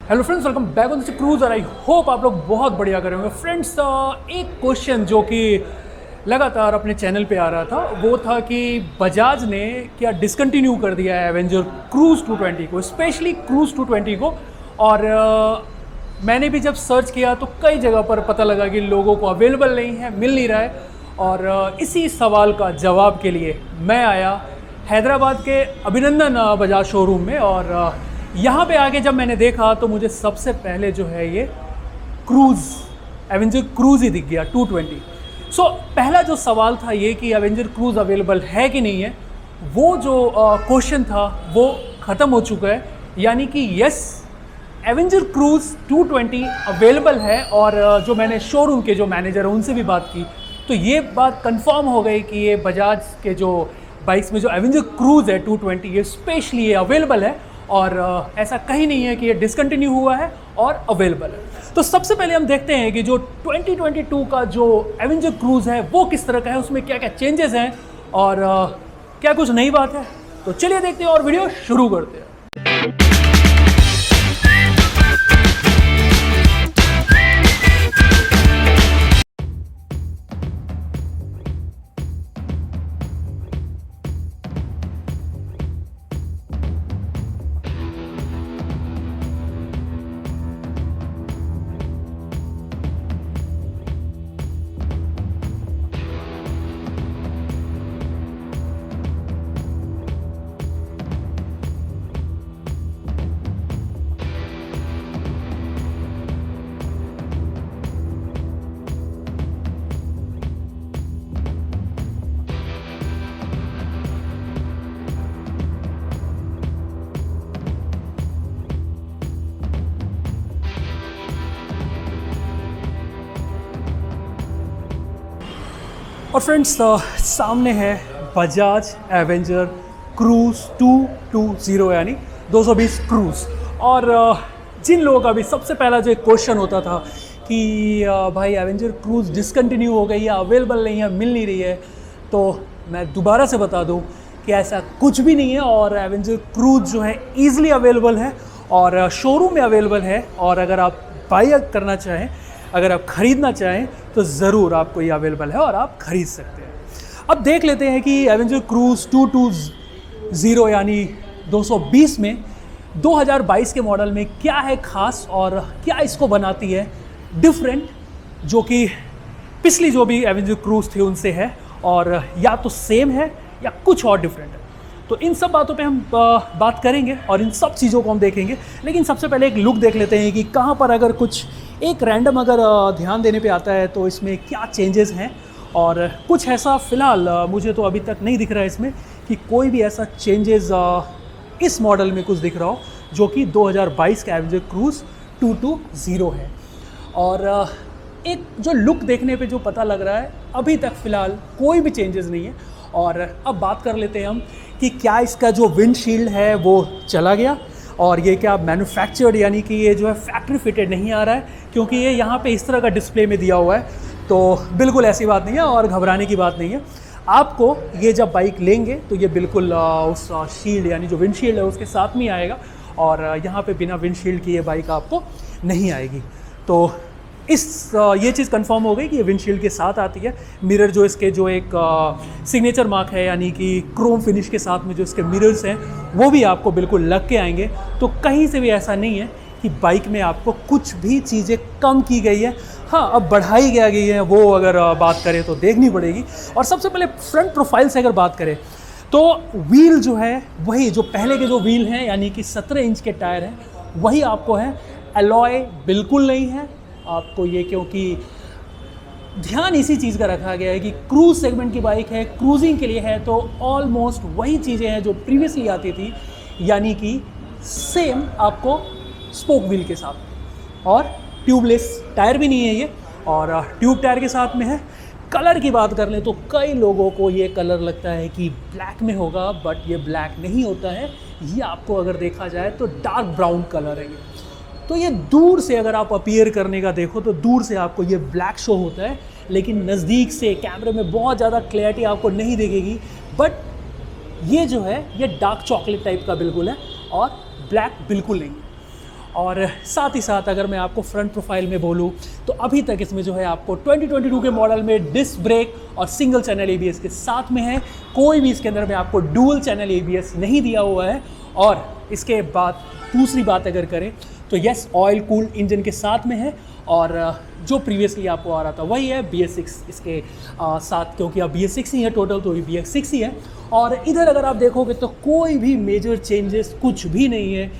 Hello friends, welcome back on the cruise और I hope आप लोग बहुत बढ़िया करेंगे। फ्रेंड्स, एक क्वेश्चन जो कि लगातार अपने चैनल पे आ रहा था वो था कि बजाज ने क्या डिसकंटिन्यू कर दिया है एवेंजर क्रूज़ 220 को, स्पेशली क्रूज़ 220 को। और मैंने भी जब सर्च किया तो कई जगह पर पता लगा कि लोगों को अवेलेबल नहीं है, मिल नहीं रहा है। और इसी सवाल का जवाब के लिए मैं आया हैदराबाद के अभिनंदन बजाज शोरूम में। और यहाँ पे आके जब मैंने देखा तो मुझे सबसे पहले जो है ये क्रूज़ एवेंजर क्रूज़ ही दिख गया 220। सो पहला जो सवाल था ये कि एवेंजर क्रूज़ अवेलेबल है कि नहीं है, वो जो क्वेश्चन था वो ख़त्म हो चुका है। यानी कि यस, एवेंजर क्रूज़ 220 अवेलेबल है। और जो मैंने शोरूम के जो मैनेजर हैं उनसे भी बात की तो ये बात कंफर्म हो गई कि ये बजाज के जो बाइक्स में जो एवेंजर क्रूज़ है 220 ये स्पेशली ये अवेलेबल है। और ऐसा कहीं नहीं है कि ये डिसकंटिन्यू हुआ है और अवेलेबल है। तो सबसे पहले हम देखते हैं कि जो 2022 का जो एवेंजर क्रूज़ है वो किस तरह का है, उसमें क्या क्या चेंजेस हैं और क्या कुछ नई बात है। तो चलिए देखते हैं और वीडियो शुरू करते हैं। और फ्रेंड्स, सामने है बजाज एवेंजर क्रूज़ 220 यानी 220 क्रूज़। और जिन लोगों का भी सबसे पहला जो एक क्वेश्चन होता था कि भाई एवेंजर क्रूज़ डिसकंटिन्यू हो गई या अवेलेबल नहीं है, मिल नहीं रही है, तो मैं दोबारा से बता दूं कि ऐसा कुछ भी नहीं है। और एवेंजर क्रूज़ जो है ईज़िली अवेलेबल है और शोरूम में अवेलेबल है। और अगर आप बाई करना चाहें, अगर आप ख़रीदना चाहें तो ज़रूर आपको ये अवेलेबल है और आप ख़रीद सकते हैं। अब देख लेते हैं कि एवेंजर क्रूज़ 220 यानी 220 में 2022 के मॉडल में क्या है ख़ास और क्या इसको बनाती है डिफरेंट, जो कि पिछली जो भी एवेंजर क्रूज़ थी उनसे है और या तो सेम है या कुछ और डिफरेंट है। तो इन सब बातों पे हम बात करेंगे और इन सब चीज़ों को हम देखेंगे। लेकिन सबसे पहले एक लुक देख लेते हैं कि कहाँ पर अगर कुछ एक रैंडम अगर ध्यान देने पे आता है तो इसमें क्या चेंजेस हैं। और कुछ ऐसा फ़िलहाल मुझे तो अभी तक नहीं दिख रहा है इसमें कि कोई भी ऐसा चेंजेस इस मॉडल में कुछ दिख रहा हो जो कि 2022 का एवेंजर क्रूज़ 220 है। और एक जो लुक देखने पे जो पता लग रहा है अभी तक फ़िलहाल कोई भी चेंजेस नहीं है। और अब बात कर लेते हैं हम कि क्या इसका जो विंडशील्ड है वो चला गया और ये क्या मैन्युफैक्चर्ड यानी कि ये जो है फैक्ट्री फिटेड नहीं आ रहा है, क्योंकि ये यहाँ पे इस तरह का डिस्प्ले में दिया हुआ है। तो बिल्कुल ऐसी बात नहीं है और घबराने की बात नहीं है। आपको ये जब बाइक लेंगे तो ये बिल्कुल उस शील्ड यानी जो विंडशील्ड है उसके साथ में आएगा और यहाँ पे बिना विंडशील्ड की ये बाइक आपको नहीं आएगी। तो ये चीज़ कंफर्म हो गई कि ये विंडशील्ड के साथ आती है। मिरर जो इसके जो एक सिग्नेचर मार्क है यानी कि क्रोम फिनिश के साथ में जो इसके मिरर्स हैं वो भी आपको बिल्कुल लग के आएंगे। तो कहीं से भी ऐसा नहीं है कि बाइक में आपको कुछ भी चीज़ें कम की गई है। हाँ, अब बढ़ाई गई है वो अगर बात करें तो देखनी पड़ेगी। और सबसे पहले फ्रंट प्रोफाइल से अगर बात करें तो व्हील जो है वही जो पहले के जो व्हील हैं यानी कि 17 इंच के टायर हैं वही आपको है। अलॉय बिल्कुल नहीं है आपको ये, क्योंकि ध्यान इसी चीज़ का रखा गया है कि क्रूज़ सेगमेंट की बाइक है, क्रूजिंग के लिए है, तो ऑलमोस्ट वही चीज़ें हैं जो प्रीवियसली आती थी, यानी कि सेम आपको स्पोक व्हील के साथ। और ट्यूबलेस टायर भी नहीं है ये और ट्यूब टायर के साथ में है। कलर की बात कर लें तो कई लोगों को ये कलर लगता है कि ब्लैक में होगा, बट ये ब्लैक नहीं होता है। ये आपको अगर देखा जाए तो डार्क ब्राउन कलर है ये। तो ये दूर से अगर आप अपीयर करने का देखो तो दूर से आपको ये ब्लैक शो होता है, लेकिन नज़दीक से कैमरे में बहुत ज़्यादा क्लैरिटी आपको नहीं दिखेगी। बट ये जो है ये डार्क चॉकलेट टाइप का बिल्कुल है और ब्लैक बिल्कुल नहीं है। और साथ ही साथ अगर मैं आपको फ्रंट प्रोफाइल में बोलूँ तो अभी तक इसमें जो है आपको 2022 के मॉडल में डिस्क ब्रेक और सिंगल चैनल ABS के साथ में है। कोई भी इसके अंदर में आपको डुअल चैनल ABS नहीं दिया हुआ है। और इसके बाद दूसरी बात अगर करें तो यस, ऑयल कूल्ड इंजन के साथ में है और जो प्रीवियसली आपको आ रहा था वही है BS6 इसके साथ, क्योंकि अब BS6 ही है टोटल, तो BS6 ही है। और इधर अगर आप देखोगे तो कोई भी मेजर चेंजेस कुछ भी नहीं है।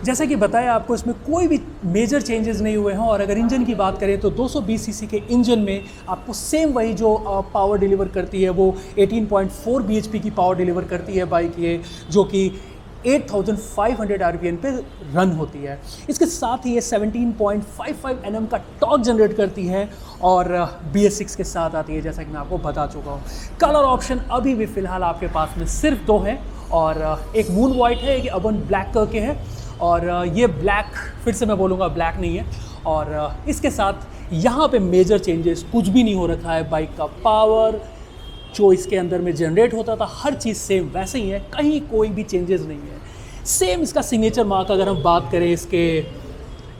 जैसा कि बताया आपको, इसमें कोई भी मेजर चेंजेस नहीं हुए हैं। और अगर इंजन की बात करें तो 220 सीसी के इंजन में आपको सेम वही जो पावर डिलीवर करती है वो 18.4 bhp की पावर डिलीवर करती है बाइक ये, जो कि 8500 RPM पे रन होती है। इसके साथ ही ये 17.55 Nm का टॉर्क जनरेट करती है और BS6 के साथ आती है, जैसा कि मैं आपको बता चुका हूँ। कलर ऑप्शन अभी भी फ़िलहाल आपके पास में सिर्फ 2 हैं और एक मून वाइट है, एक अर्बन ब्लैक करके है। और ये ब्लैक, फिर से मैं बोलूँगा ब्लैक नहीं है। और इसके साथ यहाँ पे मेजर चेंजेस कुछ भी नहीं हो रखा है। बाइक का पावर जो इसके अंदर में जनरेट होता था हर चीज़ सेम वैसे ही है, कहीं कोई भी चेंजेस नहीं है। सेम इसका सिग्नेचर मार्क अगर हम बात करें इसके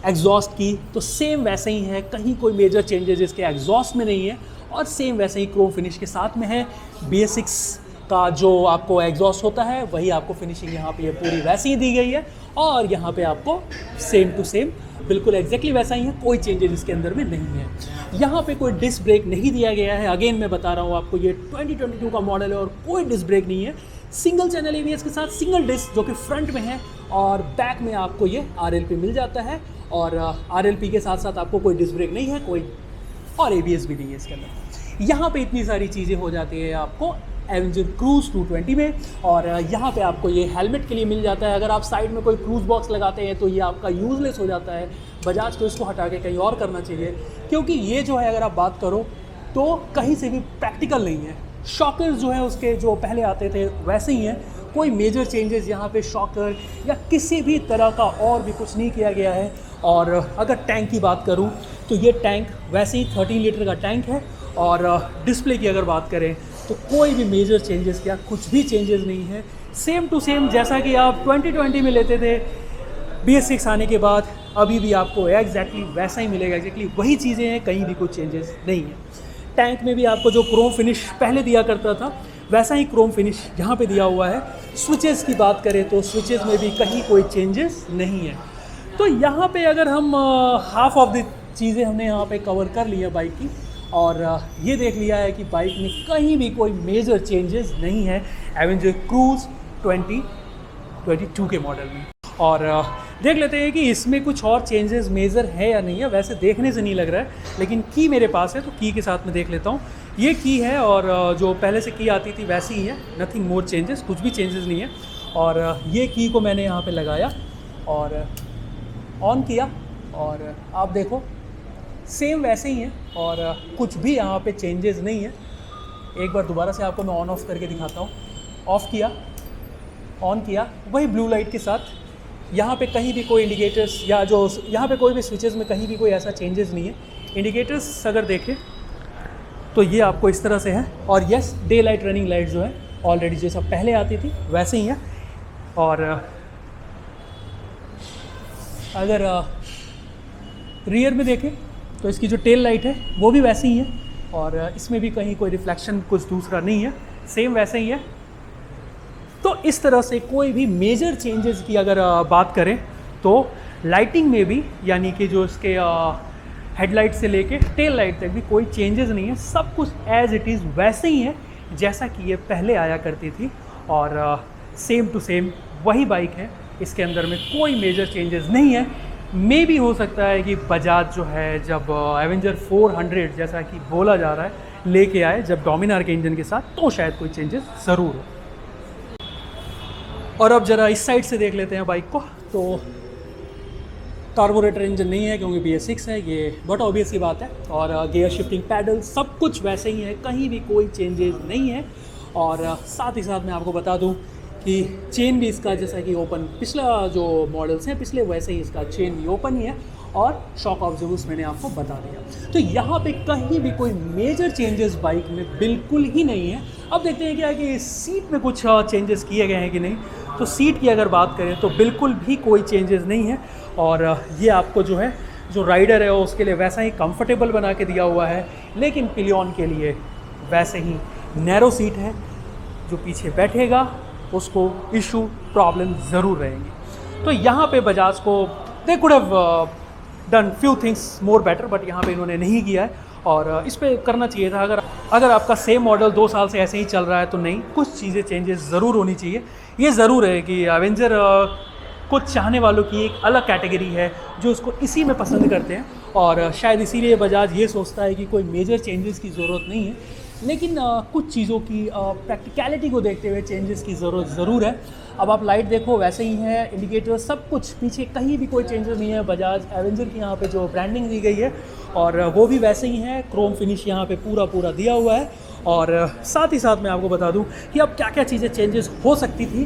एग्जॉस्ट की तो सेम वैसे ही है, कहीं कोई मेजर चेंजेस इसके एग्जॉस्ट में नहीं है। और सेम वैसे ही क्रोम फिनिश के साथ में है। BS6 का जो आपको एग्जॉस्ट होता है वही आपको फिनिशिंग यहाँ पे पूरी वैसी ही दी गई है। और यहाँ पे आपको सेम टू सेम बिल्कुल एग्जैक्टली वैसा ही है, कोई चेंजेस इसके अंदर में नहीं है। यहाँ पे कोई डिस्क ब्रेक नहीं दिया गया है। अगेन मैं बता रहा हूँ आपको, ये 2022 का मॉडल है और कोई डिस्क ब्रेक नहीं है। सिंगल चैनल ABS के साथ सिंगल डिस्क जो कि फ्रंट में है और बैक में आपको ये RLP मिल जाता है। और RLP के साथ साथ आपको कोई डिस्क ब्रेक नहीं है, कोई और ABS भी नहीं है इसके अंदर। यहाँ पे इतनी सारी चीज़ें हो जाती है आपको एवेंजर क्रूज़ 220 में। और यहाँ पे आपको ये हेलमेट के लिए मिल जाता है। अगर आप साइड में कोई क्रूज़ बॉक्स लगाते हैं तो ये आपका यूज़लेस हो जाता है। बजाज को इसको हटा के कहीं और करना चाहिए, क्योंकि ये जो है अगर आप बात करो तो कहीं से भी प्रैक्टिकल नहीं है। शॉकर्स जो है उसके जो पहले आते थे वैसे ही हैं, कोई मेजर चेंजेस यहाँ पे शॉकर या किसी भी तरह का और भी कुछ नहीं किया गया है। और अगर टैंक की बात करूँ तो ये टैंक वैसे ही 13 लीटर का टैंक है। और डिस्प्ले की अगर बात करें तो कोई भी मेजर चेंजेस या कुछ भी चेंजेस नहीं है, सेम टू सेम जैसा कि आप 2020 में लेते थे। BS6 आने के बाद अभी भी आपको एग्जैक्टली वैसा ही मिलेगा, एग्जैक्टली वही चीज़ें हैं, कहीं भी कुछ चेंजेस नहीं है। टैंक में भी आपको जो क्रोम फिनिश पहले दिया करता था वैसा ही क्रोम फिनिश यहाँ पे दिया हुआ है। स्विचेस की बात करें तो स्विचेस में भी कहीं कोई चेंजेस नहीं है। तो यहाँ पे अगर हम हाफ ऑफ द चीज़ें हमने यहाँ पे कवर कर ली है बाइक की, और ये देख लिया है कि बाइक में कहीं भी कोई मेजर चेंजेस नहीं है एवेंजर क्रूज़ 2022 के मॉडल में। और देख लेते हैं कि इसमें कुछ और चेंजेस मेजर है या नहीं है। वैसे देखने से नहीं लग रहा है, लेकिन की मेरे पास है तो की के साथ में देख लेता हूँ। ये की है और जो पहले से की आती थी वैसी ही है, नथिंग मोर चेंजेस, कुछ भी चेंजेस नहीं है। और ये की को मैंने यहाँ पे लगाया और ऑन किया और आप देखो सेम वैसे ही है और कुछ भी यहाँ पे चेंजेस नहीं है। एक बार दोबारा से आपको मैं ऑन ऑफ करके दिखाता हूँ। ऑफ़ किया, ऑन किया, वही ब्लू लाइट के साथ। यहाँ पे कहीं भी कोई इंडिकेटर्स या जो यहाँ पे कोई भी स्विचेस में कहीं भी कोई ऐसा चेंजेस नहीं है। इंडिकेटर्स अगर देखें तो ये आपको इस तरह से है। और yes, day light running light जो है ऑलरेडी जैसा पहले आती थी वैसे ही है। और अगर रियर में देखें तो इसकी जो टेल लाइट है वो भी वैसी ही है और इसमें भी कहीं कोई रिफ्लेक्शन कुछ दूसरा नहीं है, सेम वैसे ही है। तो इस तरह से कोई भी मेजर चेंजेस की अगर बात करें तो लाइटिंग में भी, यानी कि जो इसके हेडलाइट से लेके टेल लाइट तक भी कोई चेंजेस नहीं है। सब कुछ एज इट इज़ वैसे ही है जैसा कि ये पहले आया करती थी और सेम टू सेम वही बाइक है। इसके अंदर में कोई मेजर चेंजेस नहीं है। मे भी हो सकता है कि बजाज जो है जब एवेंजर 400 जैसा कि बोला जा रहा है लेके आए जब डोमिनार के इंजन के साथ, तो शायद कोई चेंजेस ज़रूर हो। और अब ज़रा इस साइड से देख लेते हैं बाइक को। तो कार्बोरेटर इंजन नहीं है क्योंकि BS6 है, ये बहुत ऑब्वियस की बात है। और गियर शिफ्टिंग पैडल सब कुछ वैसे ही है, कहीं भी कोई चेंजेस नहीं है। और साथ ही साथ मैं आपको बता दूं कि चेन भी इसका जैसा कि ओपन, पिछला जो मॉडल्स हैं पिछले वैसे ही इसका चेन भी ओपन ही है और शॉक ऑब्जर्वर्स मैंने आपको बता दिया। तो यहाँ पे कहीं भी कोई मेजर चेंजेस बाइक में बिल्कुल ही नहीं है। अब देखते हैं क्या है कि सीट में कुछ चेंजेस किए गए हैं कि नहीं। तो सीट की अगर बात करें तो बिल्कुल भी कोई चेंजेस नहीं है, और ये आपको जो है जो राइडर है उसके लिए वैसा ही कंफर्टेबल बना के दिया हुआ है, लेकिन पिलियन के लिए वैसे ही नैरो सीट है। जो पीछे बैठेगा उसको इशू प्रॉब्लम ज़रूर रहेंगी। तो यहाँ पे बजाज को they could have done few things more better, but यहाँ पे इन्होंने नहीं किया है, और इस पर करना चाहिए था। अगर आपका सेम मॉडल 2 साल से ऐसे ही चल रहा है तो नहीं, कुछ चीज़ें चेंजेस ज़रूर होनी चाहिए। ये ज़रूर है कि एवेंजर कुछ चाहने वालों की एक अलग कैटेगरी है जो इसको इसी में पसंद करते हैं, और शायद इसीलिए बजाज ये सोचता है कि कोई मेजर चेंजेस की ज़रूरत नहीं है, लेकिन कुछ चीज़ों की प्रैक्टिकलिटी को देखते हुए चेंजेस की ज़रूरत ज़रूर है। अब आप लाइट देखो वैसे ही है, इंडिकेटर सब कुछ पीछे कहीं भी कोई चेंजेस नहीं है। बजाज एवेंजर की यहाँ पे जो ब्रांडिंग दी गई है और वो भी वैसे ही है, क्रोम फिनिश यहाँ पे पूरा दिया हुआ है। और साथ ही साथ मैं आपको बता दूं कि अब क्या क्या चीज़ें चेंजेस हो सकती थी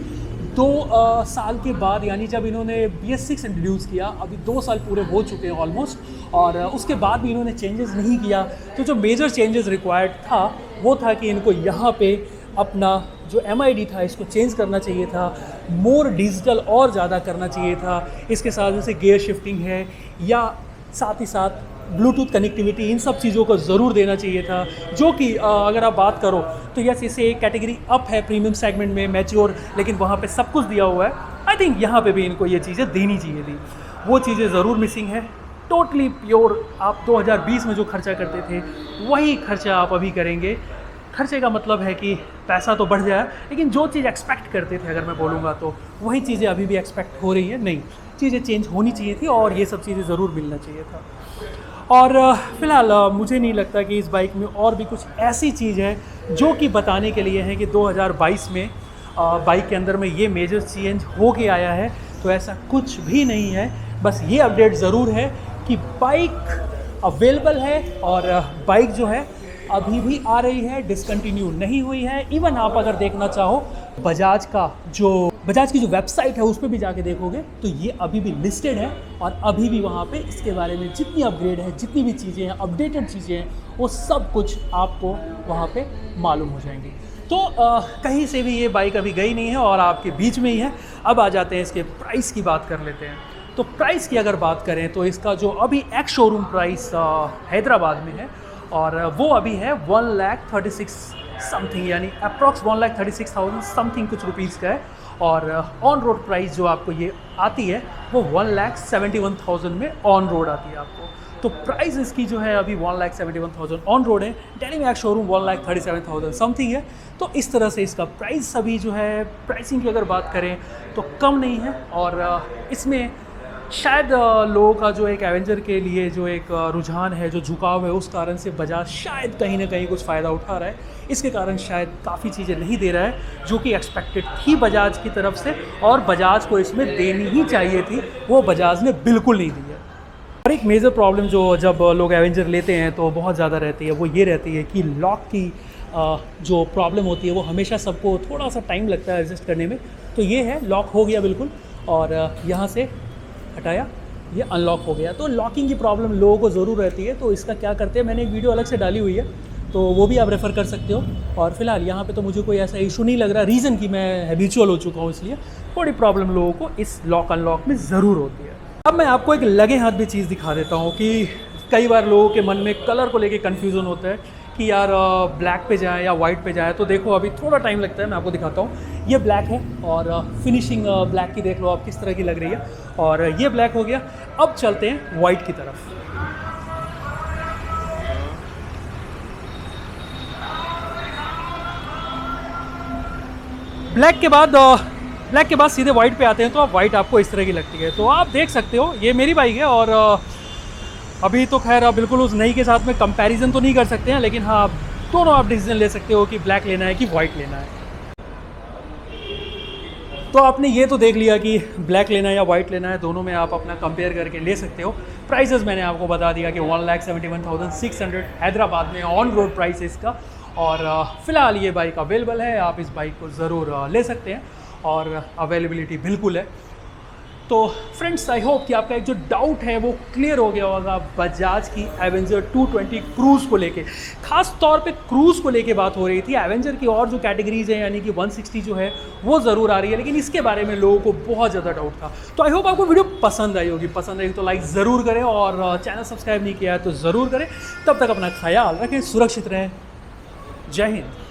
2 साल के बाद, यानी जब इन्होंने BS6 इंट्रोड्यूस किया, अभी 2 साल पूरे हो चुके हैं ऑलमोस्ट, और उसके बाद भी इन्होंने चेंजेस नहीं किया। तो जो मेजर चेंजेस रिक्वायर्ड था वो था कि इनको यहाँ पे अपना जो MID था इसको चेंज करना चाहिए था, मोर डिजिटल और ज़्यादा करना चाहिए था। इसके साथ जैसे गियर शिफ्टिंग है या साथ ही साथ ब्लूटूथ कनेक्टिविटी, इन सब चीज़ों को ज़रूर देना चाहिए था, जो कि अगर आप बात करो तो यस इसे एक कैटेगरी अप है प्रीमियम सेगमेंट में, मैच्योर, लेकिन वहाँ पे सब कुछ दिया हुआ है। आई थिंक यहाँ पे भी इनको ये चीज़ें देनी चाहिए थी, वो चीज़ें ज़रूर मिसिंग है। टोटली प्योर आप 2020 में जो खर्चा करते थे वही खर्चा आप अभी करेंगे। खर्चे का मतलब है कि पैसा तो बढ़ जाए, लेकिन जो चीज़ एक्सपेक्ट करते थे अगर मैं बोलूँगा तो वही चीज़ें अभी भी एक्सपेक्ट हो रही है। नहीं, चीज़ें चेंज होनी चाहिए थी और ये सब चीज़ें ज़रूर मिलना चाहिए था। और फ़िलहाल मुझे नहीं लगता कि इस बाइक में और भी कुछ ऐसी चीज़ है जो कि बताने के लिए है कि 2022 में बाइक के अंदर में ये मेजर चेंज हो के आया है, तो ऐसा कुछ भी नहीं है। बस ये अपडेट ज़रूर है कि बाइक अवेलेबल है और बाइक जो है अभी भी आ रही है, डिसकंटिन्यू नहीं हुई है। इवन आप अगर देखना चाहो बजाज की जो वेबसाइट है उस पर भी जाके देखोगे तो ये अभी भी लिस्टेड है, और अभी भी वहाँ पे इसके बारे में जितनी अपग्रेड है, जितनी भी चीज़ें हैं, अपडेटेड चीज़ें हैं, वो सब कुछ आपको वहाँ पे मालूम हो जाएंगी। तो कहीं से भी ये बाइक अभी गई नहीं है और आपके बीच में ही है। अब आ जाते हैं इसके प्राइस की बात कर लेते हैं। तो प्राइस की अगर बात करें तो इसका जो अभी एक्स शोरूम प्राइस हैदराबाद में है और वो अभी है 1,36,000 समथिंग, यानी अप्रॉक्स 1,36,000 समथिंग कुछ रुपीज़ का है। और ऑन रोड प्राइस जो आपको ये आती है वो 1,71,000 में ऑन रोड आती है आपको। तो प्राइस इसकी जो है अभी 1,71,000 ऑन रोड है, डेली में शोरूम 1,37,000 समथिंग है। तो इस तरह से इसका प्राइस अभी जो है, प्राइसिंग की अगर बात करें तो कम नहीं है। और इसमें शायद लोगों का जो एक एवेंजर के लिए जो एक रुझान है, जो झुकाव है, उस कारण से बजाज शायद कहीं ना कहीं कुछ फ़ायदा उठा रहा है। इसके कारण शायद काफ़ी चीज़ें नहीं दे रहा है जो कि एक्सपेक्टेड थी बजाज की तरफ से, और बजाज को इसमें देनी ही चाहिए थी, वो बजाज ने बिल्कुल नहीं दी है। और एक मेजर प्रॉब्लम जो जब लोग एवेंजर लेते हैं तो बहुत ज़्यादा रहती है, वो ये रहती है कि लॉक की जो प्रॉब्लम होती है वो हमेशा सबको थोड़ा सा टाइम लगता है एडजस्ट करने में। तो ये है, लॉक हो गया बिल्कुल, और यहाँ से हटाया, ये अनलॉक हो गया। तो लॉकिंग की प्रॉब्लम लोगों को ज़रूर रहती है, तो इसका क्या करते हैं, मैंने एक वीडियो अलग से डाली हुई है, तो वो भी आप रेफ़र कर सकते हो। और फिलहाल यहाँ पे तो मुझे कोई ऐसा इशू नहीं लग रहा, रीज़न कि मैं हैबिचुअल हो चुका हूँ, इसलिए थोड़ी प्रॉब्लम लोगों को इस लॉक अनलॉक में ज़रूर होती है। अब मैं आपको एक लगे हाथ भी चीज़ दिखा देता हूँ कि कई बार लोगों के मन में कलर को लेके कन्फ्यूज़न होता है कि यार ब्लैक पे जाए या वाइट पे जाए। तो देखो अभी थोड़ा टाइम लगता है, मैं आपको दिखाता हूँ। ये ब्लैक है और फिनिशिंग ब्लैक की देख लो आप किस तरह की लग रही है, और ये ब्लैक हो गया। अब चलते हैं वाइट की तरफ। ब्लैक के बाद सीधे वाइट पे आते हैं, तो अब वाइट आपको इस तरह की लगती है। तो आप देख सकते हो ये मेरी बाइक है, और अभी तो खैर आप बिल्कुल उस नई के साथ में कंपैरिजन तो नहीं कर सकते हैं, लेकिन हाँ दोनों आप डिसीजन ले सकते हो कि ब्लैक लेना है कि वाइट लेना है। तो आपने ये तो देख लिया कि ब्लैक लेना है या वाइट लेना है, दोनों में आप अपना कंपेयर करके ले सकते हो। प्राइसेस मैंने आपको बता दिया कि 1,71,600 हैदराबाद में ऑन रोड प्राइस है इसका। और फ़िलहाल ये बाइक अवेलेबल है, आप इस बाइक को ज़रूर ले सकते हैं और अवेलेबिलिटी बिल्कुल है। तो फ्रेंड्स आई होप कि आपका एक जो डाउट है वो क्लियर हो गया होगा बजाज की एवेंजर 220 क्रूज़ को लेके। खास तौर पे क्रूज़ को लेके बात हो रही थी, एवेंजर की और जो कैटेगरीज हैं यानी कि 160 जो है वो ज़रूर आ रही है, लेकिन इसके बारे में लोगों को बहुत ज़्यादा डाउट था। तो आई होप आपको वीडियो पसंद आई होगी, पसंद आई तो लाइक ज़रूर करें और चैनल सब्सक्राइब नहीं किया है तो ज़रूर करें। तब तक अपना ख्याल रखें, सुरक्षित रहें। जय हिंद।